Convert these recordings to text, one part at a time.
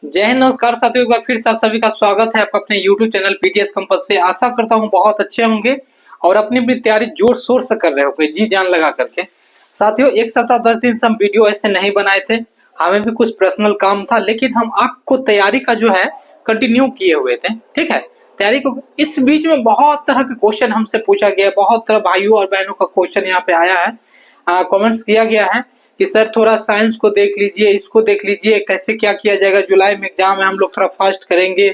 जय हिंद, नमस्कार साथियों। एक बार फिर से आप सभी का स्वागत है आपका अपने YouTube चैनल पीटीएस कंपस पे। आशा करता हूँ बहुत अच्छे होंगे और अपनी अपनी तैयारी जोर शोर से कर रहे होंगे, जी जान लगा करके। साथियों, एक सप्ताह 10 दिन से हम वीडियो ऐसे नहीं बनाए थे, हमें भी कुछ पर्सनल काम था, लेकिन हम आपको तैयारी का जो है कंटिन्यू किए हुए थे। ठीक है, तैयारी को इस बीच में बहुत तरह के क्वेश्चन हमसे पूछा गया, बहुत तरह भाइयों और बहनों का क्वेश्चन यहाँ पे आया है, कमेंट्स किया गया है कि सर थोड़ा साइंस को देख लीजिए, इसको देख लीजिए, कैसे क्या किया जाएगा, जुलाई में एग्जाम है, हम लोग थोड़ा फास्ट करेंगे।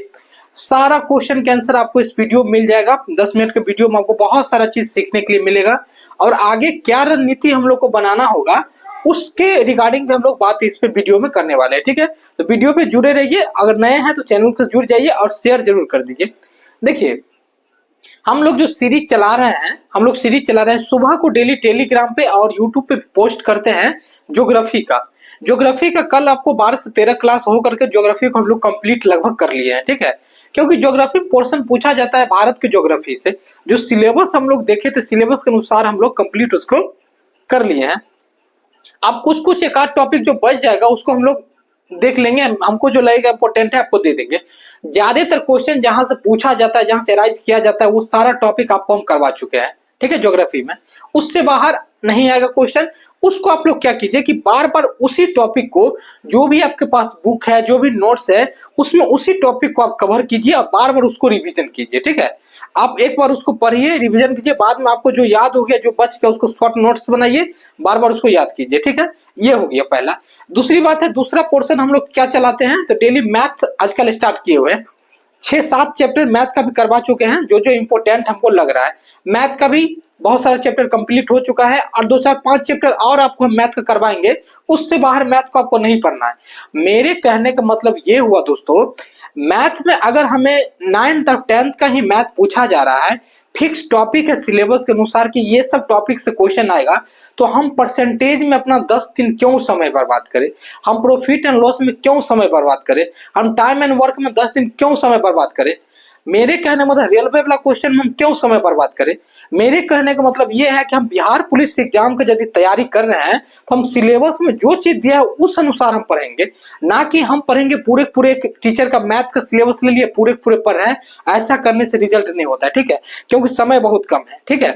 सारा क्वेश्चन के आंसर आपको इस वीडियो में मिल जाएगा। 10 मिनट के वीडियो में आपको बहुत सारा चीज सीखने के लिए मिलेगा और आगे क्या रणनीति हम लोग को बनाना होगा उसके रिगार्डिंग भी हम लोग बात इस पे वीडियो में करने वाले हैं। ठीक है, तो वीडियो पे जुड़े रहिए। अगर नए हैं तो चैनल से जुड़ जाइए और शेयर जरूर कर दीजिए। देखिए, हम लोग जो सीरीज चला रहे हैं, सुबह को डेली टेलीग्राम पे और यूट्यूब पे पोस्ट करते हैं ज्योग्राफी का कल आपको 12 से 13 क्लास हो करके ज्योग्राफी को हम लोग कंप्लीट लगभग कर लिए हैं। ठीक है, क्योंकि ज्योग्राफी पोर्शन पूछा जाता है भारत की ज्योग्राफी से। जो सिलेबस हम लोग देखे थे, सिलेबस के अनुसार हम लोग कंप्लीट उसको कर लिए हैं। अब कुछ कुछ एक आध टॉपिक जो बच जाएगा उसको हम लोग देख लेंगे, हमको जो लगेगा इंपॉर्टेंट है आपको दे देंगे। ज्यादातर क्वेश्चन जहां से पूछा जाता है, जहां से राइज किया जाता है, वो सारा टॉपिक आपको हम करवा चुके हैं। ठीक है, ज्योग्राफी में उससे बाहर नहीं आएगा क्वेश्चन। उसको आप लोग क्या कीजिए कि बार बार उसी टॉपिक को, जो भी आपके पास बुक है, जो भी नोट्स है, उसमें उसी टॉपिक को आप कवर कीजिए और बार बार उसको रिवीजन कीजिए। ठीक है, आप एक बार उसको पढ़िए, रिवीजन कीजिए, बाद में आपको जो याद हो गया, जो बच गया, उसको शॉर्ट नोट्स बनाइए, बार बार उसको याद कीजिए। ठीक है, ये हो गया पहला। दूसरी बात है, दूसरा पोर्शन हम लोग क्या चलाते हैं, तो डेली मैथ आजकल स्टार्ट किए हुए हैं। 6-7 चैप्टर मैथ का भी करवा चुके हैं, जो जो इंपॉर्टेंट हमको लग रहा है। मैथ का भी बहुत सारा चैप्टर कंप्लीट हो चुका है और 2-4-5 चैप्टर और आपको हम मैथ का करवाएंगे। उससे बाहर मैथ को आपको नहीं पढ़ना है। मेरे कहने का मतलब ये हुआ दोस्तों, मैथ में अगर हमें 9th और 10th का ही मैथ पूछा जा रहा है, फिक्स टॉपिक है सिलेबस के अनुसार कि ये सब टॉपिक से क्वेश्चन आएगा, तो हम परसेंटेज में अपना 10 दिन क्यों समय बर्बाद करें, हम प्रॉफिट एंड लॉस में क्यों समय बर्बाद करें, हम टाइम एंड वर्क में 10 दिन क्यों समय बर्बाद करें। मेरे कहने का मतलब रेलवे वाला क्वेश्चन में हम क्यों समय बर्बाद करें। मेरे कहने का मतलब ये है कि हम बिहार पुलिस एग्जाम की यदि तैयारी कर रहे हैं तो हम सिलेबस में जो चीज दिया है उस अनुसार हम पढ़ेंगे, ना कि हम पढ़ेंगे पूरे पूरे टीचर का मैथ का सिलेबस ले लिए पूरे पूरे पढ़ रहे हैं। ऐसा करने से रिजल्ट नहीं होता है। ठीक है, क्योंकि समय बहुत कम है। ठीक है,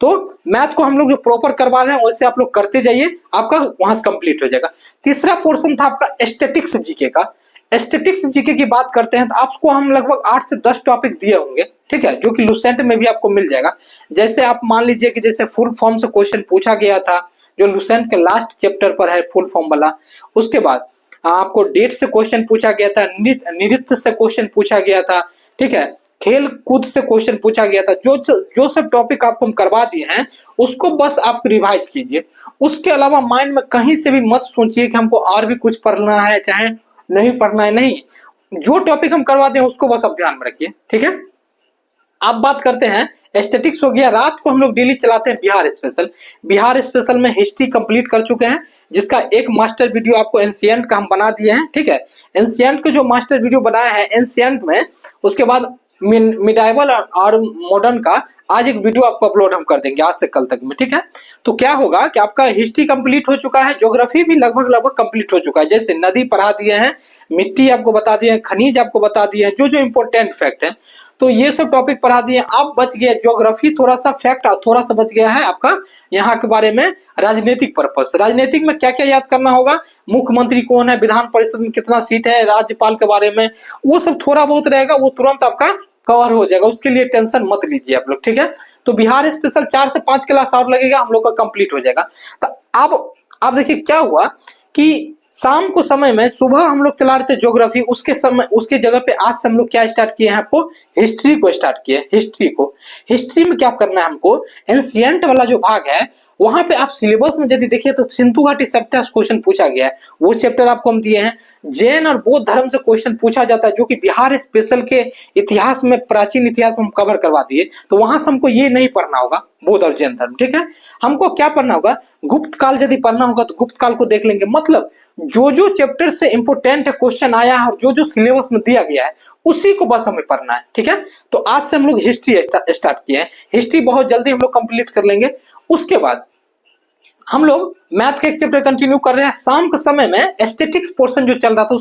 तो मैथ को हम लोग जो प्रॉपर करवा रहे हैं वैसे आप लोग करते जाइए, आपका वहां से कंप्लीट हो जाएगा। तीसरा पोर्शन था आपका स्टैटिक्स जीके का। स्टैटिक्स जीके की बात करते हैं तो आपको हम लगभग 8 से 10 टॉपिक दिए होंगे। ठीक है, जो कि लुसेंट में भी आपको मिल जाएगा। जैसे आप मान लीजिए कि जैसे फुल फॉर्म से क्वेश्चन पूछा गया था, जो लुसेंट के लास्ट चैप्टर पर है, फुल फॉर्म वाला। उसके बाद आपको डेट से क्वेश्चन पूछा गया था, नृत्य से क्वेश्चन पूछा गया था। ठीक है, खेल कूद से क्वेश्चन पूछा गया था। जो सब टॉपिक आपको हम करवा दिए हैं उसको बस आप रिवाइज कीजिए। उसके अलावा माइंड में कहीं से भी मत सोचिए कि हमको और भी कुछ पढ़ना है, चाहे नहीं पढ़ना है। नहीं, जो टॉपिक हम करवाते हैं उसको बस आप ध्यान में रखिए। ठीक है, अब बात करते हैं, स्टैटिक्स हो गया। रात को हम लोग डेली चलाते हैं बिहार स्पेशल में हिस्ट्री कंप्लीट कर चुके हैं, जिसका एक मास्टर वीडियो आपको एंशिएंट का हम बना दिए हैं। ठीक है, एंशिएंट का जो मास्टर वीडियो बनाया है एंशिएंट में, उसके बाद मिडाइवल और मॉडर्न का आज एक वीडियो आपको अपलोड हम कर देंगे आज से कल तक में। ठीक है, तो क्या होगा कि आपका हिस्ट्री कंप्लीट हो चुका है, ज्योग्राफी भी लगभग लगभग कंप्लीट हो चुका है। जैसे नदी पढ़ा दिए हैं, मिट्टी आपको बता दिए हैं, खनिज आपको बता दिए हैं, जो जो इंपॉर्टेंट फैक्ट है, तो ये सब टॉपिक पढ़ा दिए। अब बच गया ज्योग्राफी, थोड़ा सा फैक्ट थोड़ा सा बच गया है आपका यहाँ के बारे में, राजनीतिक पर्पस। राजनीतिक में क्या क्या याद करना होगा, मुख्यमंत्री कौन है, विधान परिषद में कितना सीट है, राज्यपाल के बारे में, वो सब थोड़ा बहुत रहेगा, वो तुरंत आपका कवर हो जाएगा, उसके लिए टेंशन मत लीजिए आप लोग। ठीक है, तो बिहार स्पेशल 4 से 5 क्लास और लगेगा, हम लोग का कंप्लीट हो जाएगा। तो अब देखिए क्या हुआ कि शाम को समय में, सुबह हम लोग चला रहे थे ज्योग्राफी, उसके जगह पे आज से हम लोग क्या स्टार्ट किए हैं, आपको हिस्ट्री को स्टार्ट किए। हिस्ट्री में क्या करना है हमको, एंशिएंट वाला जो भाग है वहां पे आप सिलेबस में यदि देखिए तो सिंधु घाटी सभ्यता से क्वेश्चन पूछा गया है, वो चैप्टर आपको हम दिए हैं। जैन और बौद्ध धर्म से क्वेश्चन पूछा जाता है, जो कि बिहार स्पेशल के इतिहास में, प्राचीन इतिहास में हम कवर करवा दिए। तो वहां से हमको ये नहीं पढ़ना होगा, बौद्ध और जैन धर्म। ठीक है, हमको क्या पढ़ना होगा, गुप्त काल यदि पढ़ना होगा तो गुप्त काल को देख लेंगे। मतलब जो जो चैप्टर से इंपोर्टेंट क्वेश्चन आया है और जो जो सिलेबस में दिया गया है उसी को बस हमें पढ़ना है। ठीक है, तो आज से हम लोग हिस्ट्री स्टार्ट किए हैं। हिस्ट्री बहुत जल्दी हम लोग कंप्लीट कर लेंगे। उसके बाद हम लोग मैथ का एक चैप्टर कंटिन्यू कर रहे हैं। शाम के समय में स्टैटिक्स पोर्शन जो चल रहा था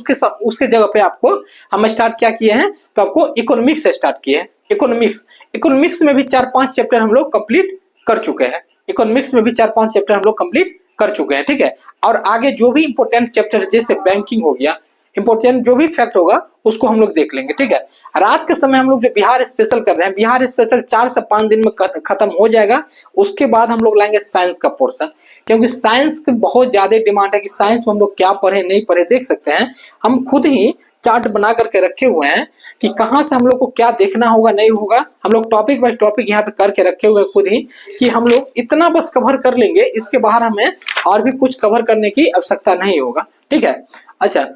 उसके जगह पे आपको हम स्टार्ट क्या किए हैं, तो आपको इकोनॉमिक्स स्टार्ट किए हैं। इकोनॉमिक्स में भी 4-5 चैप्टर हम लोग कंप्लीट कर चुके हैं। इकोनॉमिक्स में भी 4-5 चैप्टर हम लोग कंप्लीट कर चुके हैं, ठीक है। और आगे जो भी इंपॉर्टेंट चैप्टर जैसे बैंकिंग हो गया, इंपॉर्टेंट जो भी फैक्ट होगा उसको हम लोग देख लेंगे, ठीक है। रात के समय हम लोग जो बिहार स्पेशल कर रहे हैं, बिहार स्पेशल 4 से 5 दिन में खत्म हो जाएगा। उसके बाद हम लोग लाएंगे साइंस का पोर्शन, क्योंकि साइंस की बहुत ज्यादा डिमांड है कि साइंस में हम लोग क्या पढ़े नहीं पढ़े। देख सकते हैं हम खुद ही चार्ट बना करके रखे हुए हैं कि कहाँ से हम लोग को क्या देखना होगा नहीं होगा। हम लोग टॉपिक बाय टॉपिक यहाँ पे करके रखे हुए हैं खुद ही, कि हम लोग इतना बस कवर कर लेंगे, इसके बाहर हमें और भी कुछ कवर करने की आवश्यकता नहीं होगा, ठीक है। अच्छा,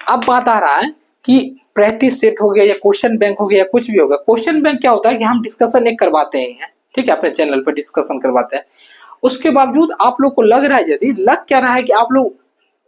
अब बात आ रहा है कि प्रैक्टिस सेट हो गया या क्वेश्चन बैंक हो गया या कुछ भी होगा। क्वेश्चन बैंक क्या होता है कि हम डिस्कशन एक करवाते हैं, ठीक है, अपने चैनल पर डिस्कशन करवाते हैं। उसके बावजूद आप लोग को लग रहा है, यदि लग क्या रहा है कि आप लोग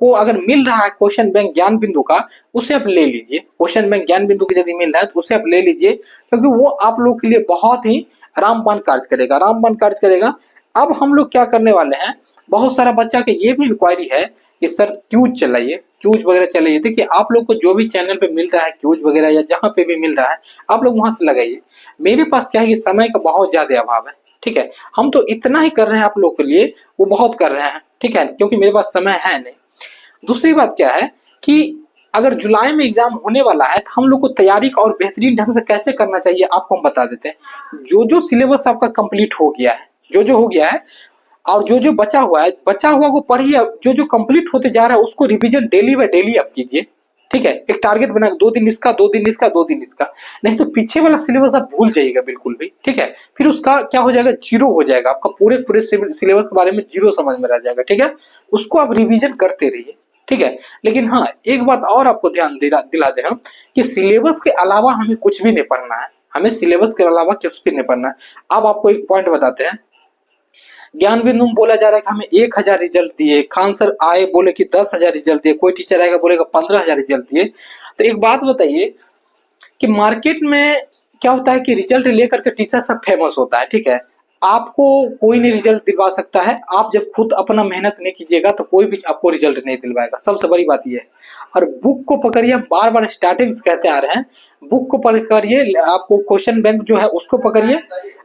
को अगर मिल रहा है क्वेश्चन बैंक ज्ञान बिंदु का, उसे आप ले लीजिए। क्वेश्चन बैंक ज्ञान बिंदु की यदि मिल रहा है तो उसे आप ले लीजिए, क्योंकि वो आप लोग के लिए बहुत ही रामबाण कार्य करेगा, रामबाण कार्य करेगा। अब हम लोग क्या करने वाले हैं, बहुत सारा बच्चा के ये भी इंक्वायरी है कि सर क्यूज चलाइए, क्यूज वगैरह चलाइए। देखिए आप लोग को जो भी चैनल पे मिल रहा है क्यूज वगैरह या जहाँ पे भी मिल रहा है, आप लोग वहां से लगाइए। मेरे पास क्या है कि समय का बहुत ज्यादा अभाव है, ठीक है। हम तो इतना ही कर रहे हैं आप लोग के लिए, वो बहुत कर रहे हैं, ठीक है, क्योंकि मेरे पास समय है नहीं। दूसरी बात क्या है कि अगर जुलाई में एग्जाम होने वाला है तो हम लोग को तैयारी और बेहतरीन ढंग से कैसे करना चाहिए आपको हम बता देते हैं। जो जो सिलेबस आपका कंप्लीट हो गया है, जो जो हो गया है, और जो जो बचा हुआ है, बचा हुआ को पढ़िए। जो जो कंप्लीट होते जा रहा है उसको रिवीजन डेली बाय डेली आप कीजिए, ठीक है। एक टारगेट बना 2 दिन इसका, 2 दिन इसका, 2 दिन इसका, नहीं तो पीछे वाला सिलेबस आप भूल जाइएगा बिल्कुल भी, ठीक है। फिर उसका क्या हो जाएगा, जीरो हो जाएगा, आपका पूरे पूरे सिलेबस के बारे में जीरो समझ में रह जाएगा, ठीक है। उसको आप रिवीजन करते रहिए, ठीक है। लेकिन हाँ, एक बात और आपको ध्यान दिला दे हम कि सिलेबस के अलावा हमें कुछ भी नहीं पढ़ना है, हमें सिलेबस के अलावा कुछ भी नहीं पढ़ना है। अब आपको एक पॉइंट बताते हैं। ज्ञान बिंदु में बोला जा रहा है कि हमें 1000 रिजल्ट दिए, खान सर आए बोले कि 10,000 रिजल्ट दिए, कोई टीचर आएगा बोलेगा 15,000 रिजल्ट दिए। तो एक बात बताइए कि मार्केट में क्या होता है कि रिजल्ट लेकर के टीचर सब फेमस होता है, ठीक है। आपको कोई नहीं रिजल्ट दिलवा सकता है, आप जब खुद अपना मेहनत नहीं कीजिएगा तो कोई भी आपको रिजल्ट नहीं दिलवाएगा, सबसे बड़ी बात यह है। और बुक को पकड़िए, बार बार स्टार्टिंग से कहते आ रहे हैं, बुक को पकड़िए, आपको क्वेश्चन बैंक जो है उसको पकड़िए।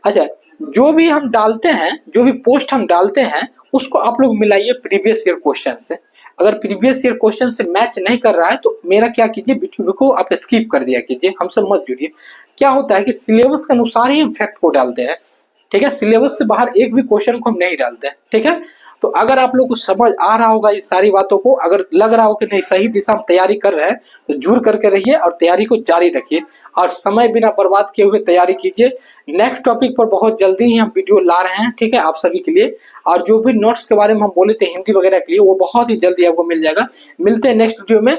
अच्छा, जो भी हम डालते हैं, जो भी पोस्ट हम डालते हैं, उसको आप लोग मिलाइए प्रीवियस ईयर क्वेश्चन से। अगर प्रीवियस ईयर क्वेश्चन से मैच नहीं कर रहा है तो मेरा क्या कीजिए, वीडियो को आप स्किप कर दिया कीजिए, हमसे मत जुड़िए। क्या होता है कि सिलेबस के अनुसार ही हम फैक्ट को डालते हैं, ठीक है। सिलेबस से बाहर एक भी क्वेश्चन को हम नहीं डालते हैं, ठीक है। तो अगर आप लोग को समझ आ रहा होगा इस सारी बातों को, अगर लग रहा हो कि नहीं सही दिशा में तैयारी कर रहे हैं, तो जुड़ करके रहिए और तैयारी को जारी रखिए और समय बिना बर्बाद किए हुए तैयारी कीजिए। नेक्स्ट टॉपिक पर बहुत जल्दी ही हम वीडियो ला रहे हैं, ठीक है, आप सभी के लिए। और जो भी नोट्स के बारे में हम बोले थे हिंदी वगैरह के लिए, वो बहुत ही जल्दी आपको मिल जाएगा। मिलते हैं नेक्स्ट वीडियो में।